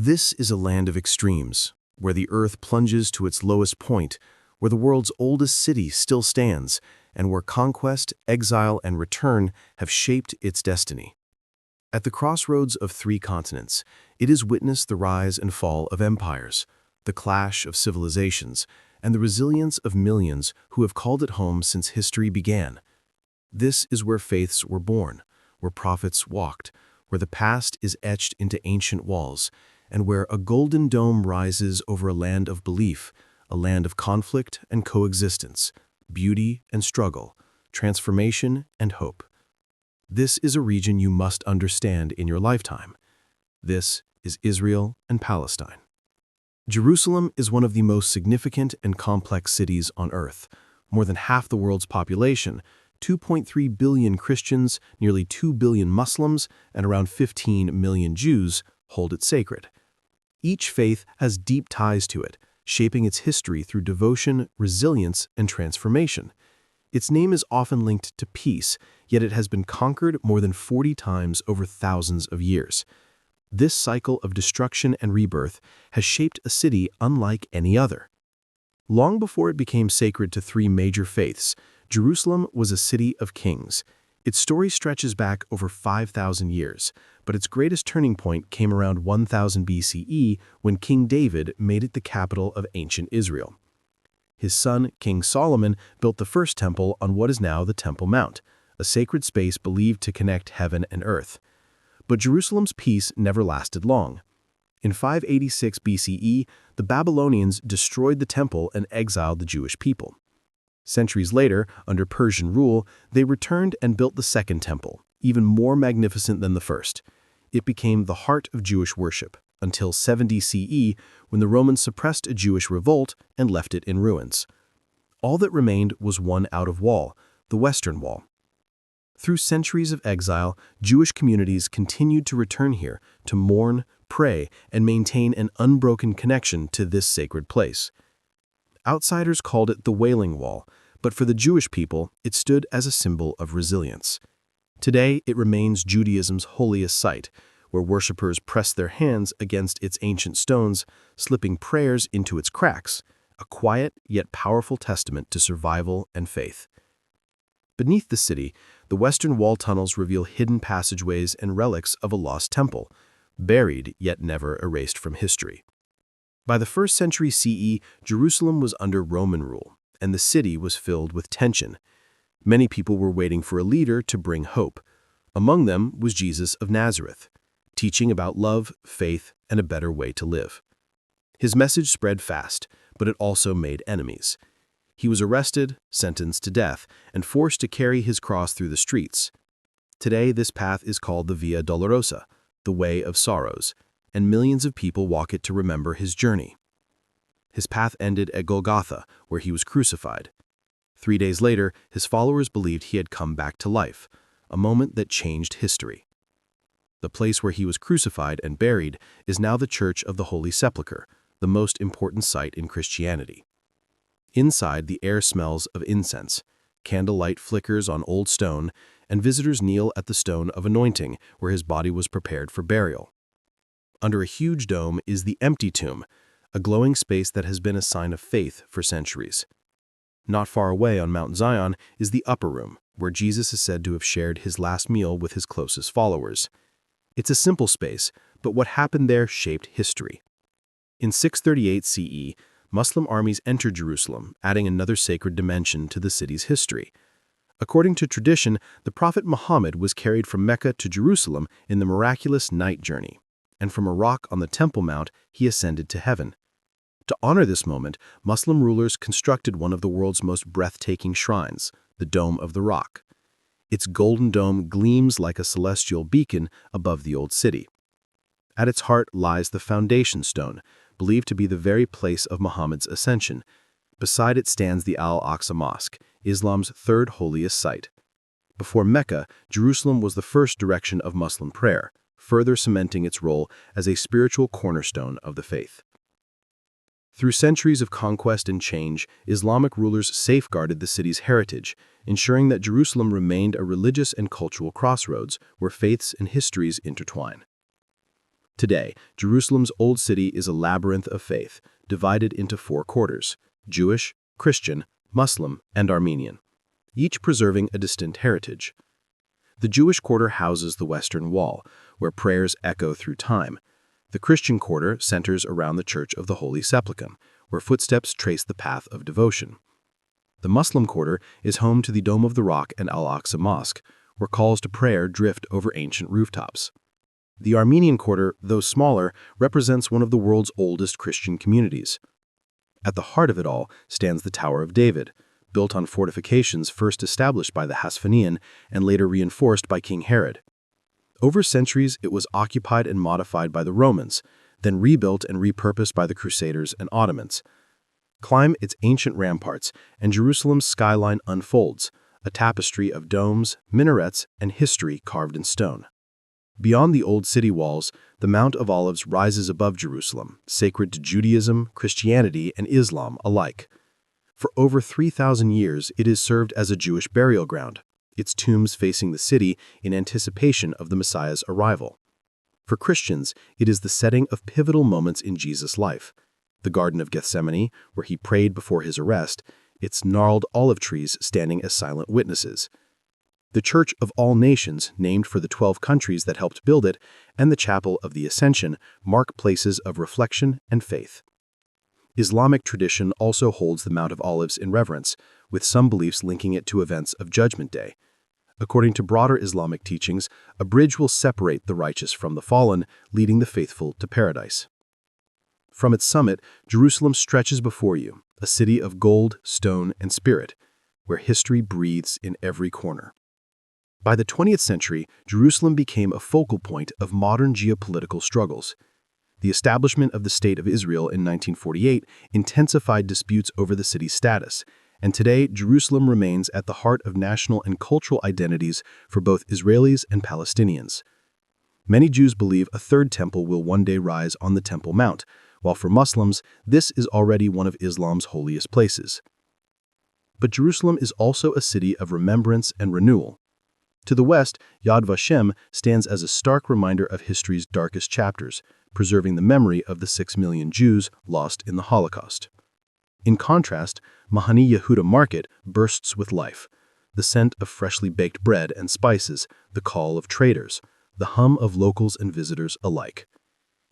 This is a land of extremes, where the earth plunges to its lowest point, where the world's oldest city still stands, and where conquest, exile, and return have shaped its destiny. At the crossroads of three continents, it has witnessed the rise and fall of empires, the clash of civilizations, and the resilience of millions who have called it home since history began. This is where faiths were born, where prophets walked, where the past is etched into ancient walls, and where a golden dome rises over a land of belief, a land of conflict and coexistence, beauty and struggle, transformation and hope. This is a region you must understand in your lifetime. This is Israel and Palestine. Jerusalem is one of the most significant and complex cities on earth. More than half the world's population, 2.3 billion Christians, nearly 2 billion Muslims, and around 15 million Jews hold it sacred. Each faith has deep ties to it, shaping its history through devotion, resilience, and transformation. Its name is often linked to peace, yet it has been conquered more than 40 times over thousands of years. This cycle of destruction and rebirth has shaped a city unlike any other. Long before it became sacred to three major faiths, Jerusalem was a city of kings. Its story stretches back over 5,000 years, but its greatest turning point came around 1000 BCE when King David made it the capital of ancient Israel. His son, King Solomon, built the first temple on what is now the Temple Mount, a sacred space believed to connect heaven and earth. But Jerusalem's peace never lasted long. In 586 BCE, the Babylonians destroyed the temple and exiled the Jewish people. Centuries later, under Persian rule, they returned and built the Second Temple, even more magnificent than the first. It became the heart of Jewish worship, until 70 CE, when the Romans suppressed a Jewish revolt and left it in ruins. All that remained was one outer wall, the Western Wall. Through centuries of exile, Jewish communities continued to return here to mourn, pray, and maintain an unbroken connection to this sacred place. Outsiders called it the Wailing Wall, but for the Jewish people, it stood as a symbol of resilience. Today, it remains Judaism's holiest site, where worshippers press their hands against its ancient stones, slipping prayers into its cracks, a quiet yet powerful testament to survival and faith. Beneath the city, the Western Wall tunnels reveal hidden passageways and relics of a lost temple, buried yet never erased from history. By the 1st century CE, Jerusalem was under Roman rule, and the city was filled with tension. Many people were waiting for a leader to bring hope. Among them was Jesus of Nazareth, teaching about love, faith, and a better way to live. His message spread fast, but it also made enemies. He was arrested, sentenced to death, and forced to carry his cross through the streets. Today, this path is called the Via Dolorosa, the Way of Sorrows, and millions of people walk it to remember his journey. His path ended at Golgotha, where he was crucified. 3 days later, his followers believed he had come back to life, a moment that changed history. The place where he was crucified and buried is now the Church of the Holy Sepulchre, the most important site in Christianity. Inside, the air smells of incense, candlelight flickers on old stone, and visitors kneel at the stone of anointing where his body was prepared for burial. Under a huge dome is the empty tomb, a glowing space that has been a sign of faith for centuries. Not far away on Mount Zion is the upper room, where Jesus is said to have shared his last meal with his closest followers. It's a simple space, but what happened there shaped history. In 638 CE, Muslim armies entered Jerusalem, adding another sacred dimension to the city's history. According to tradition, the Prophet Muhammad was carried from Mecca to Jerusalem in the miraculous night journey, and from a rock on the Temple Mount, he ascended to heaven. To honor this moment, Muslim rulers constructed one of the world's most breathtaking shrines, the Dome of the Rock. Its golden dome gleams like a celestial beacon above the old city. At its heart lies the foundation stone, believed to be the very place of Muhammad's ascension. Beside it stands the Al-Aqsa Mosque, Islam's third holiest site. Before Mecca, Jerusalem was the first direction of Muslim prayer, further cementing its role as a spiritual cornerstone of the faith. Through centuries of conquest and change, Islamic rulers safeguarded the city's heritage, ensuring that Jerusalem remained a religious and cultural crossroads where faiths and histories intertwine. Today, Jerusalem's Old City is a labyrinth of faith, divided into 4 quarters: Jewish, Christian, Muslim, and Armenian, each preserving a distinct heritage. The Jewish quarter houses the Western Wall, where prayers echo through time. The Christian quarter centers around the Church of the Holy Sepulchre, where footsteps trace the path of devotion. The Muslim quarter is home to the Dome of the Rock and Al-Aqsa Mosque, where calls to prayer drift over ancient rooftops. The Armenian quarter, though smaller, represents one of the world's oldest Christian communities. At the heart of it all stands the Tower of David, built on fortifications first established by the Hasmonean and later reinforced by King Herod. Over centuries, it was occupied and modified by the Romans, then rebuilt and repurposed by the Crusaders and Ottomans. Climb its ancient ramparts, and Jerusalem's skyline unfolds, a tapestry of domes, minarets, and history carved in stone. Beyond the old city walls, the Mount of Olives rises above Jerusalem, sacred to Judaism, Christianity, and Islam alike. For over 3,000 years, it has served as a Jewish burial ground, its tombs facing the city in anticipation of the Messiah's arrival. For Christians, it is the setting of pivotal moments in Jesus' life: the Garden of Gethsemane, where he prayed before his arrest, its gnarled olive trees standing as silent witnesses; the Church of All Nations, named for the 12 countries that helped build it, and the Chapel of the Ascension mark places of reflection and faith. Islamic tradition also holds the Mount of Olives in reverence, with some beliefs linking it to events of Judgment Day. According to broader Islamic teachings, a bridge will separate the righteous from the fallen, leading the faithful to paradise. From its summit, Jerusalem stretches before you, a city of gold, stone, and spirit, where history breathes in every corner. By the 20th century, Jerusalem became a focal point of modern geopolitical struggles. The establishment of the State of Israel in 1948 intensified disputes over the city's status, and today Jerusalem remains at the heart of national and cultural identities for both Israelis and Palestinians. Many Jews believe a third temple will one day rise on the Temple Mount, while for Muslims, this is already one of Islam's holiest places. But Jerusalem is also a city of remembrance and renewal. To the west, Yad Vashem stands as a stark reminder of history's darkest chapters, preserving the memory of the 6 million Jews lost in the Holocaust. In contrast, Mahani Yehuda Market bursts with life: the scent of freshly baked bread and spices, the call of traders, the hum of locals and visitors alike.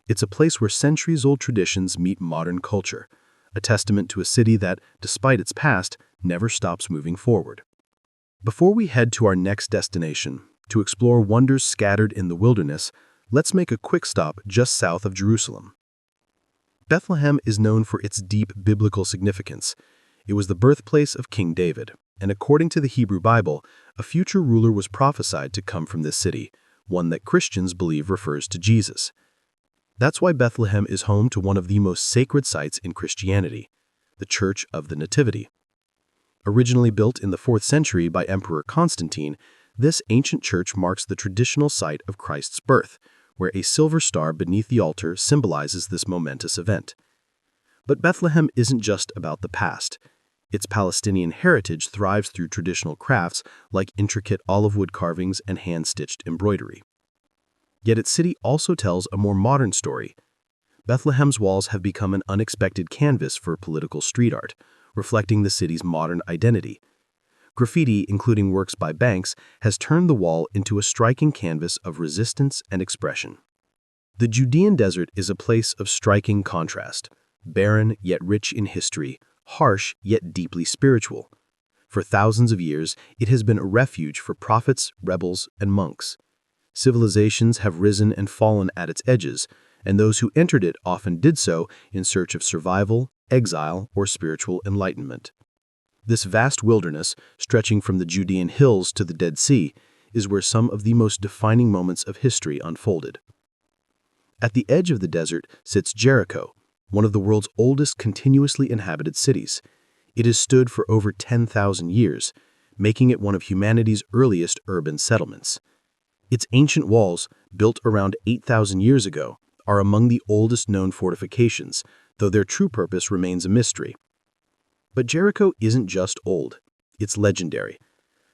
It's a place where centuries-old traditions meet modern culture, a testament to a city that, despite its past, never stops moving forward. Before we head to our next destination, to explore wonders scattered in the wilderness, let's make a quick stop just south of Jerusalem. Bethlehem is known for its deep biblical significance. It was the birthplace of King David, and according to the Hebrew Bible, a future ruler was prophesied to come from this city, one that Christians believe refers to Jesus. That's why Bethlehem is home to one of the most sacred sites in Christianity, the Church of the Nativity. Originally built in the 4th century by Emperor Constantine, this ancient church marks the traditional site of Christ's birth, where a silver star beneath the altar symbolizes this momentous event. But Bethlehem isn't just about the past. Its Palestinian heritage thrives through traditional crafts like intricate olive wood carvings and hand-stitched embroidery. Yet its city also tells a more modern story. Bethlehem's walls have become an unexpected canvas for political street art, reflecting the city's modern identity. Graffiti, including works by Banks, has turned the wall into a striking canvas of resistance and expression. The Judean desert is a place of striking contrast, barren yet rich in history, harsh yet deeply spiritual. For thousands of years, it has been a refuge for prophets, rebels, and monks. Civilizations have risen and fallen at its edges, and those who entered it often did so in search of survival, exile, or spiritual enlightenment. This vast wilderness, stretching from the Judean hills to the Dead Sea, is where some of the most defining moments of history unfolded. At the edge of the desert sits Jericho, one of the world's oldest continuously inhabited cities. It has stood for over 10,000 years, making it one of humanity's earliest urban settlements. Its ancient walls, built around 8,000 years ago, are among the oldest known fortifications, though their true purpose remains a mystery. But Jericho isn't just old, it's legendary.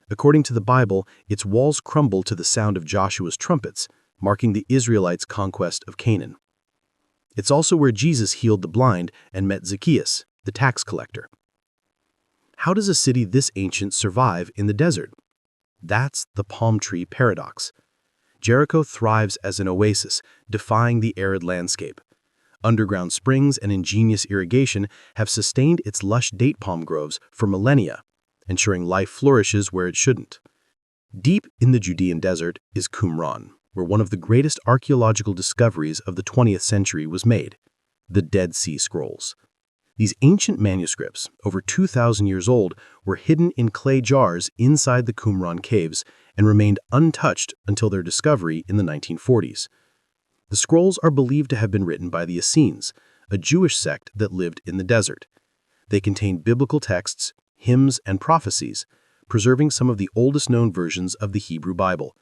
According to the Bible, its walls crumble to the sound of Joshua's trumpets, marking the Israelites' conquest of Canaan. It's also where Jesus healed the blind and met Zacchaeus, the tax collector. How does a city this ancient survive in the desert? That's the palm tree paradox. Jericho thrives as an oasis, defying the arid landscape. Underground springs and ingenious irrigation have sustained its lush date palm groves for millennia, ensuring life flourishes where it shouldn't. Deep in the Judean desert is Qumran, where one of the greatest archaeological discoveries of the 20th century was made: the Dead Sea Scrolls. These ancient manuscripts, over 2,000 years old, were hidden in clay jars inside the Qumran caves and remained untouched until their discovery in the 1940s. The scrolls are believed to have been written by the Essenes, a Jewish sect that lived in the desert. They contain biblical texts, hymns, and prophecies, preserving some of the oldest known versions of the Hebrew Bible.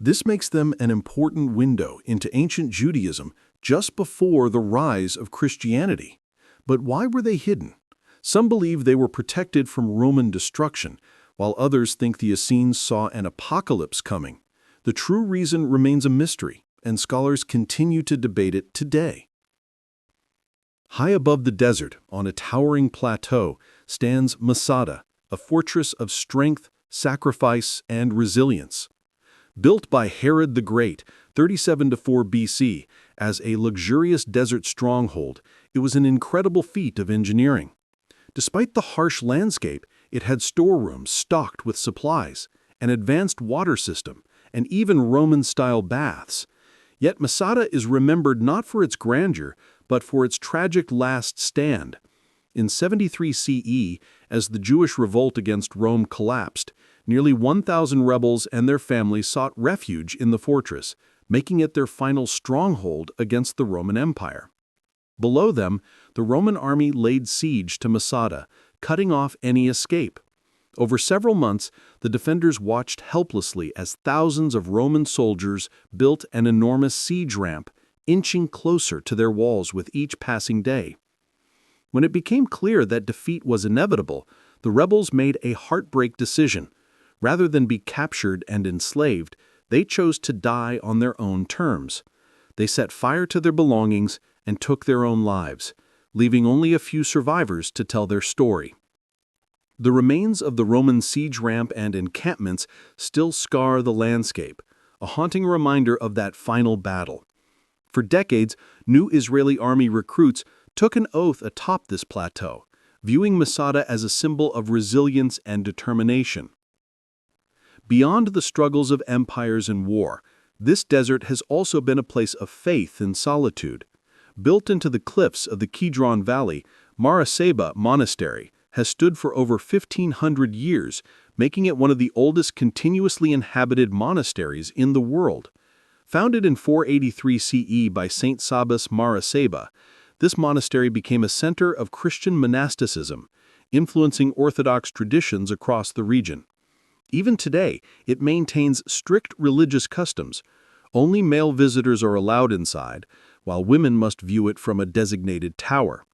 This makes them an important window into ancient Judaism just before the rise of Christianity. But why were they hidden? Some believe they were protected from Roman destruction, while others think the Essenes saw an apocalypse coming. The true reason remains a mystery, and scholars continue to debate it today. High above the desert, on a towering plateau, stands Masada, a fortress of strength, sacrifice, and resilience. Built by Herod the Great, 37-4 BC, as a luxurious desert stronghold, it was an incredible feat of engineering. Despite the harsh landscape, it had storerooms stocked with supplies, an advanced water system, and even Roman-style baths. Yet Masada is remembered not for its grandeur, but for its tragic last stand. In 73 CE, as the Jewish revolt against Rome collapsed, nearly 1,000 rebels and their families sought refuge in the fortress, making it their final stronghold against the Roman Empire. Below them, the Roman army laid siege to Masada, cutting off any escape. Over several months, the defenders watched helplessly as thousands of Roman soldiers built an enormous siege ramp, inching closer to their walls with each passing day. When it became clear that defeat was inevitable, the rebels made a heartbreak decision. Rather than be captured and enslaved, they chose to die on their own terms. They set fire to their belongings and took their own lives, leaving only a few survivors to tell their story. The remains of the Roman siege ramp and encampments still scar the landscape, a haunting reminder of that final battle. For decades, new Israeli army recruits took an oath atop this plateau, viewing Masada as a symbol of resilience and determination. Beyond the struggles of empires and war, this desert has also been a place of faith and solitude. Built into the cliffs of the Kidron Valley, Maraseba Monastery has stood for over 1,500 years, making it one of the oldest continuously inhabited monasteries in the world. Founded in 483 CE by Saint Sabas Maraseba, this monastery became a center of Christian monasticism, influencing Orthodox traditions across the region. Even today, it maintains strict religious customs. Only male visitors are allowed inside, while women must view it from a designated tower.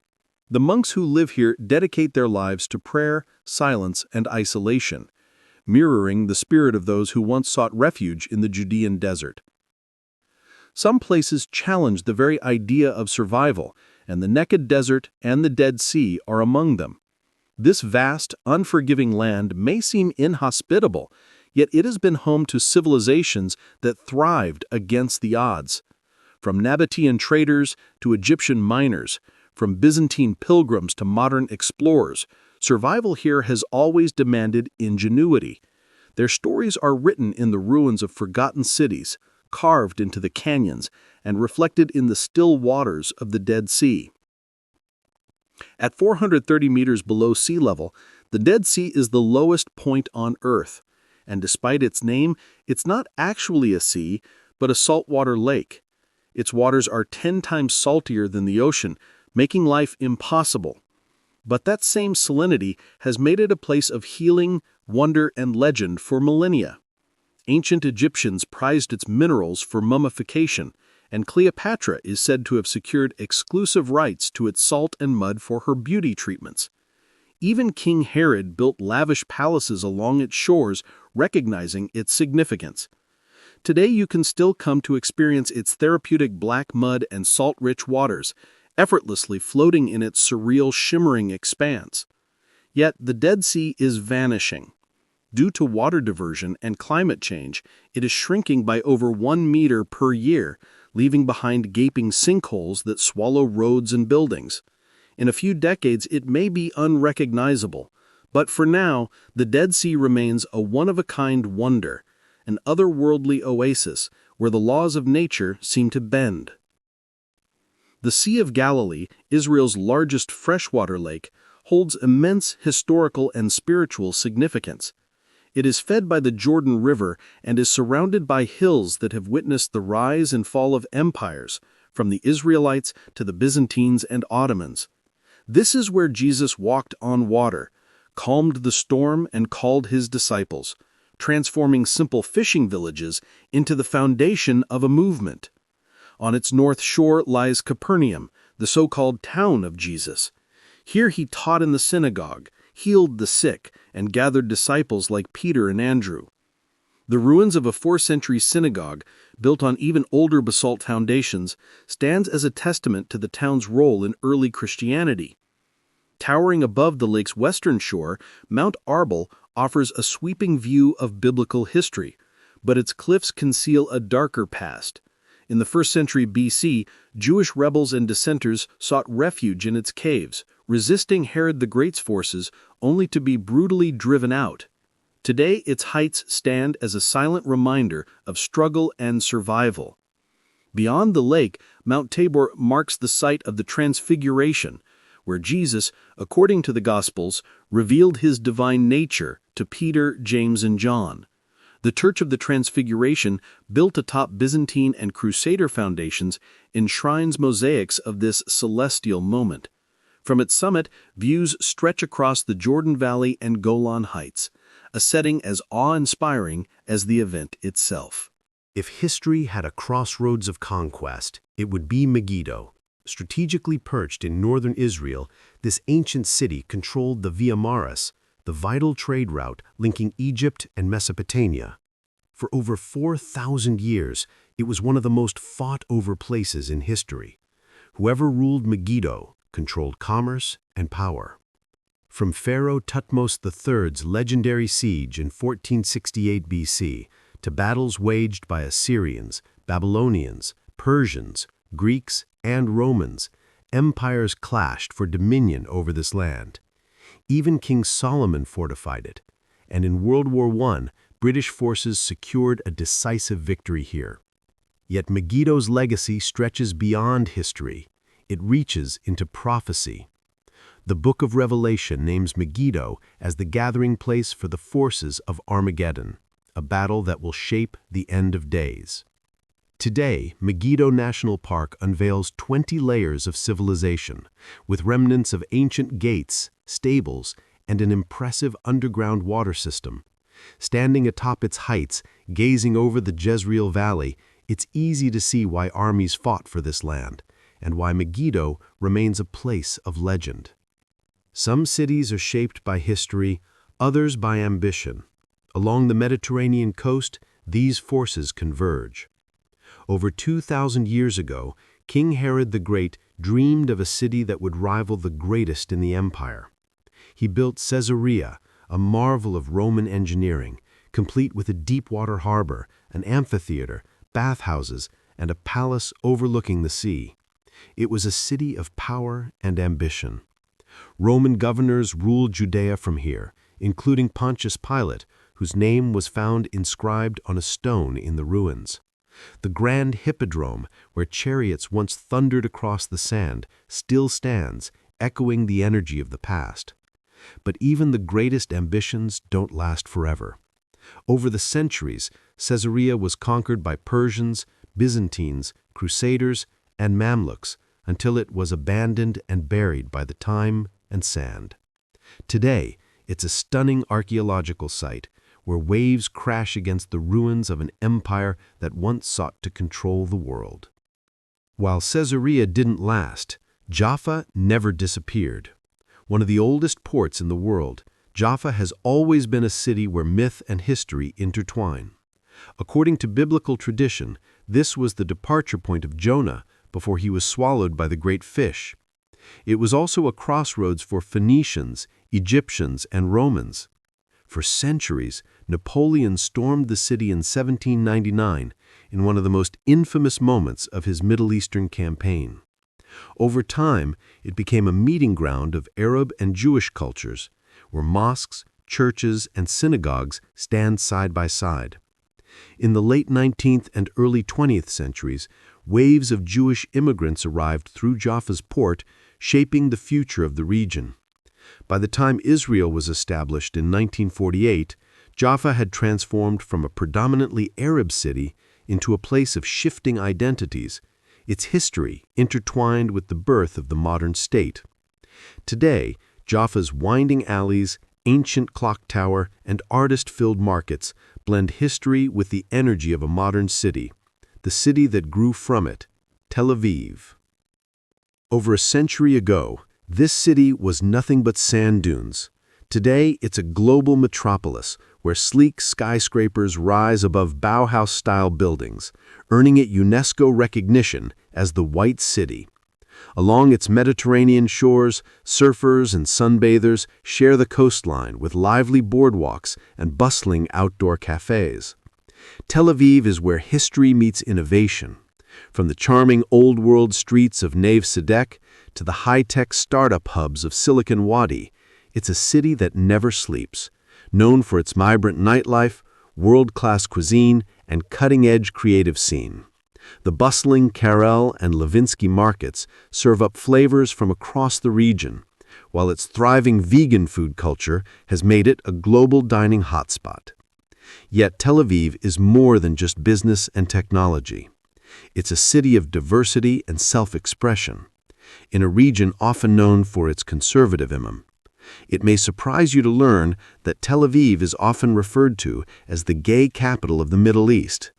The monks who live here dedicate their lives to prayer, silence, and isolation, mirroring the spirit of those who once sought refuge in the Judean desert. Some places challenge the very idea of survival, and the naked desert and the Dead Sea are among them. This vast, unforgiving land may seem inhospitable, yet it has been home to civilizations that thrived against the odds. From Nabatean traders to Egyptian miners, from Byzantine pilgrims to modern explorers, survival here has always demanded ingenuity. Their stories are written in the ruins of forgotten cities, carved into the canyons, and reflected in the still waters of the Dead Sea. At 430 meters below sea level, the Dead Sea is the lowest point on Earth, and despite its name, it's not actually a sea, but a saltwater lake. Its waters are 10 times saltier than the ocean, making life impossible. But that same salinity has made it a place of healing, wonder, and legend for millennia. Ancient Egyptians prized its minerals for mummification, and Cleopatra is said to have secured exclusive rights to its salt and mud for her beauty treatments. Even King Herod built lavish palaces along its shores, recognizing its significance. Today you can still come to experience its therapeutic black mud and salt-rich waters, effortlessly floating in its surreal shimmering expanse. Yet the Dead Sea is vanishing. Due to water diversion and climate change, it is shrinking by over 1 meter per year, leaving behind gaping sinkholes that swallow roads and buildings. In a few decades, it may be unrecognizable, but for now, the Dead Sea remains a one-of-a-kind wonder, an otherworldly oasis where the laws of nature seem to bend. The Sea of Galilee, Israel's largest freshwater lake, holds immense historical and spiritual significance. It is fed by the Jordan River and is surrounded by hills that have witnessed the rise and fall of empires, from the Israelites to the Byzantines and Ottomans. This is where Jesus walked on water, calmed the storm, and called his disciples, transforming simple fishing villages into the foundation of a movement. On its north shore lies Capernaum, the so-called town of Jesus. Here he taught in the synagogue, healed the sick, and gathered disciples like Peter and Andrew. The ruins of a 4th-century synagogue, built on even older basalt foundations, stands as a testament to the town's role in early Christianity. Towering above the lake's western shore, Mount Arbel offers a sweeping view of biblical history, but its cliffs conceal a darker past. In the 1st century BC, Jewish rebels and dissenters sought refuge in its caves, resisting Herod the Great's forces only to be brutally driven out. Today, its heights stand as a silent reminder of struggle and survival. Beyond the lake, Mount Tabor marks the site of the Transfiguration, where Jesus, according to the Gospels, revealed his divine nature to Peter, James, and John. The Church of the Transfiguration, built atop Byzantine and Crusader foundations, enshrines mosaics of this celestial moment. From its summit, views stretch across the Jordan Valley and Golan Heights, a setting as awe-inspiring as the event itself. If history had a crossroads of conquest, it would be Megiddo. Strategically perched in northern Israel, this ancient city controlled the Via Maris, the vital trade route linking Egypt and Mesopotamia. For over 4,000 years, it was one of the most fought-over places in history. Whoever ruled Megiddo controlled commerce and power. From Pharaoh Thutmose III's legendary siege in 1468 BC to battles waged by Assyrians, Babylonians, Persians, Greeks, and Romans, empires clashed for dominion over this land. Even King Solomon fortified it, and in World War I, British forces secured a decisive victory here. Yet Megiddo's legacy stretches beyond history. It reaches into prophecy. The Book of Revelation names Megiddo as the gathering place for the forces of Armageddon, a battle that will shape the end of days. Today, Megiddo National Park unveils 20 layers of civilization, with remnants of ancient gates, stables, and an impressive underground water system. Standing atop its heights, gazing over the Jezreel Valley, it's easy to see why armies fought for this land, and why Megiddo remains a place of legend. Some cities are shaped by history, others by ambition. Along the Mediterranean coast, these forces converge. Over 2,000 years ago, King Herod the Great dreamed of a city that would rival the greatest in the empire. He built Caesarea, a marvel of Roman engineering, complete with a deep-water harbor, an amphitheater, bathhouses, and a palace overlooking the sea. It was a city of power and ambition. Roman governors ruled Judea from here, including Pontius Pilate, whose name was found inscribed on a stone in the ruins. The grand hippodrome, where chariots once thundered across the sand, still stands, echoing the energy of the past. But even the greatest ambitions don't last forever. Over the centuries, Caesarea was conquered by Persians, Byzantines, Crusaders, and Mamluks, until it was abandoned and buried by the time and sand. Today, it's a stunning archaeological site, where waves crash against the ruins of an empire that once sought to control the world. While Caesarea didn't last, Jaffa never disappeared. One of the oldest ports in the world, Jaffa has always been a city where myth and history intertwine. According to biblical tradition, this was the departure point of Jonah before he was swallowed by the great fish. It was also a crossroads for Phoenicians, Egyptians, and Romans. For centuries, Napoleon stormed the city in 1799 in one of the most infamous moments of his Middle Eastern campaign. Over time, it became a meeting ground of Arab and Jewish cultures, where mosques, churches, and synagogues stand side by side. In the late 19th and early 20th centuries, waves of Jewish immigrants arrived through Jaffa's port, shaping the future of the region. By the time Israel was established in 1948, Jaffa had transformed from a predominantly Arab city into a place of shifting identities, its history intertwined with the birth of the modern state. Today, Jaffa's winding alleys, ancient clock tower, and artist-filled markets blend history with the energy of a modern city, the city that grew from it, Tel Aviv. Over a century ago, this city was nothing but sand dunes. Today, it's a global metropolis where sleek skyscrapers rise above Bauhaus-style buildings, earning it UNESCO recognition as the White City. Along its Mediterranean shores, surfers and sunbathers share the coastline with lively boardwalks and bustling outdoor cafes. Tel Aviv is where history meets innovation. From the charming old-world streets of Neve Sedek to the high-tech startup hubs of Silicon Wadi, it's a city that never sleeps, known for its vibrant nightlife, world-class cuisine, and cutting-edge creative scene. The bustling Karel and Levinsky markets serve up flavors from across the region, while its thriving vegan food culture has made it a global dining hotspot. Yet Tel Aviv is more than just business and technology. It's a city of diversity and self-expression, in a region often known for its conservatism. It may surprise you to learn that Tel Aviv is often referred to as the gay capital of the Middle East.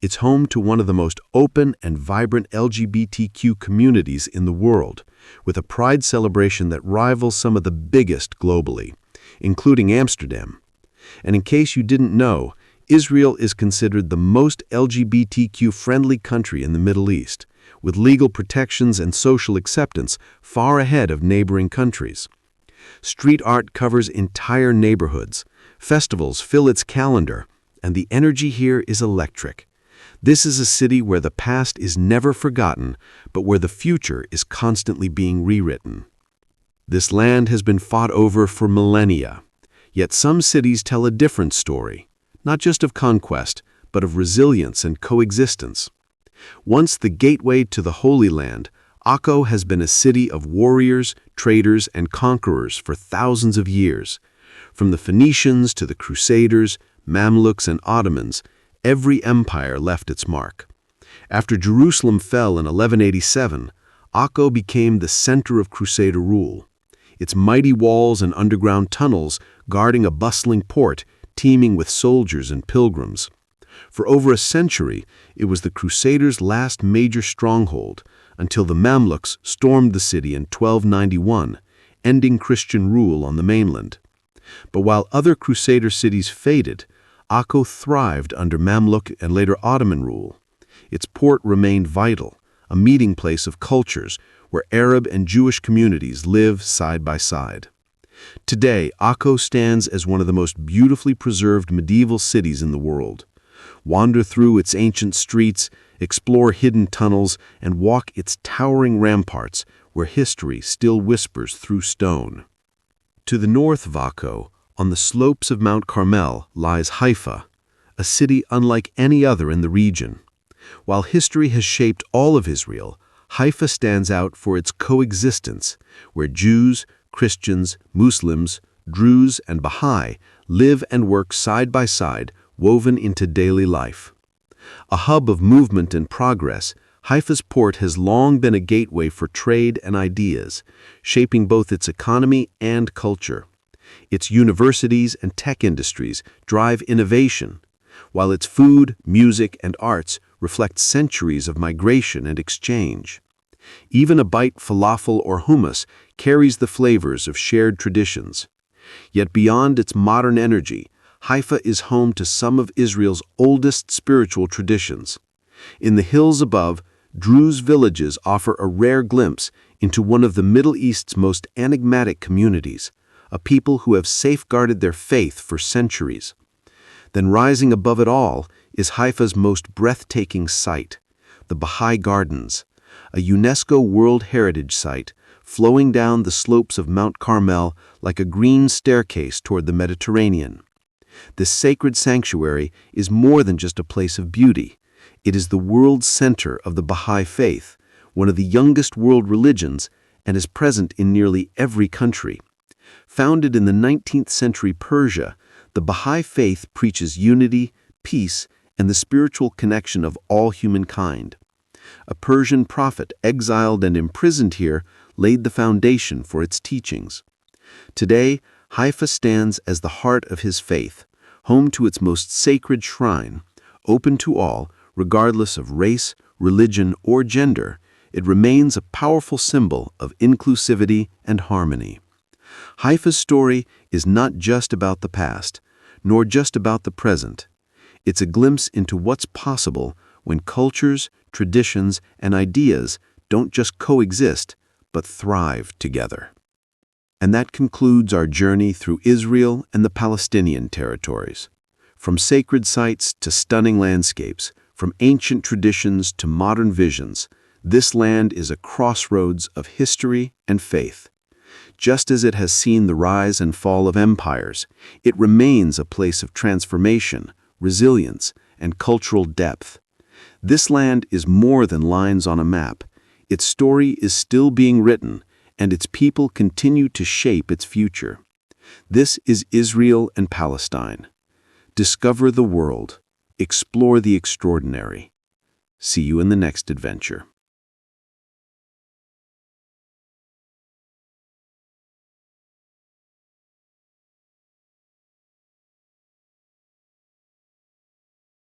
It's home to one of the most open and vibrant LGBTQ communities in the world, with a pride celebration that rivals some of the biggest globally, including Amsterdam. And in case you didn't know, Israel is considered the most LGBTQ-friendly country in the Middle East, with legal protections and social acceptance far ahead of neighboring countries. Street art covers entire neighborhoods, festivals fill its calendar, and the energy here is electric. This is a city where the past is never forgotten, but where the future is constantly being rewritten. This land has been fought over for millennia, yet some cities tell a different story, not just of conquest, but of resilience and coexistence. Once the gateway to the Holy Land, Akko has been a city of warriors, traders, and conquerors for thousands of years. From the Phoenicians to the Crusaders, Mamluks, and Ottomans, every empire left its mark. After Jerusalem fell in 1187, Akko became the center of Crusader rule, its mighty walls and underground tunnels guarding a bustling port teeming with soldiers and pilgrims. For over a century, it was the Crusaders' last major stronghold, until the Mamluks stormed the city in 1291, ending Christian rule on the mainland. But while other Crusader cities faded, Akko thrived under Mamluk and later Ottoman rule. Its port remained vital, a meeting place of cultures where Arab and Jewish communities live side by side. Today, Akko stands as one of the most beautifully preserved medieval cities in the world. Wander through its ancient streets, explore hidden tunnels, and walk its towering ramparts where history still whispers through stone. To the north of Akko, on the slopes of Mount Carmel, lies Haifa, a city unlike any other in the region. While history has shaped all of Israel, Haifa stands out for its coexistence, where Jews, Christians, Muslims, Druze, and Baha'i live and work side by side, woven into daily life. A hub of movement and progress, Haifa's port has long been a gateway for trade and ideas, shaping both its economy and culture. Its universities and tech industries drive innovation, while its food, music, and arts reflect centuries of migration and exchange. Even a bite falafel or hummus carries the flavors of shared traditions. Yet beyond its modern energy, Haifa is home to some of Israel's oldest spiritual traditions. In the hills above, Druze villages offer a rare glimpse into one of the Middle East's most enigmatic communities, a people who have safeguarded their faith for centuries. Then rising above it all is Haifa's most breathtaking sight, the Baha'i Gardens, a UNESCO World Heritage Site flowing down the slopes of Mount Carmel like a green staircase toward the Mediterranean. This sacred sanctuary is more than just a place of beauty. It is the world's center of the Baha'i faith, one of the youngest world religions, and is present in nearly every country. Founded in the 19th century Persia, the Baha'i faith preaches unity, peace, and the spiritual connection of all humankind. A Persian prophet exiled and imprisoned here laid the foundation for its teachings. Today, Haifa stands as the heart of his faith, home to its most sacred shrine. Open to all, regardless of race, religion, or gender, it remains a powerful symbol of inclusivity and harmony. Haifa's story is not just about the past, nor just about the present. It's a glimpse into what's possible when cultures, traditions, and ideas don't just coexist, but thrive together. And that concludes our journey through Israel and the Palestinian territories. From sacred sites to stunning landscapes, from ancient traditions to modern visions, this land is a crossroads of history and faith. Just as it has seen the rise and fall of empires, it remains a place of transformation, resilience, and cultural depth. This land is more than lines on a map. Its story is still being written, and its people continue to shape its future. This is Israel and Palestine. Discover the world. Explore the extraordinary. See you in the next adventure.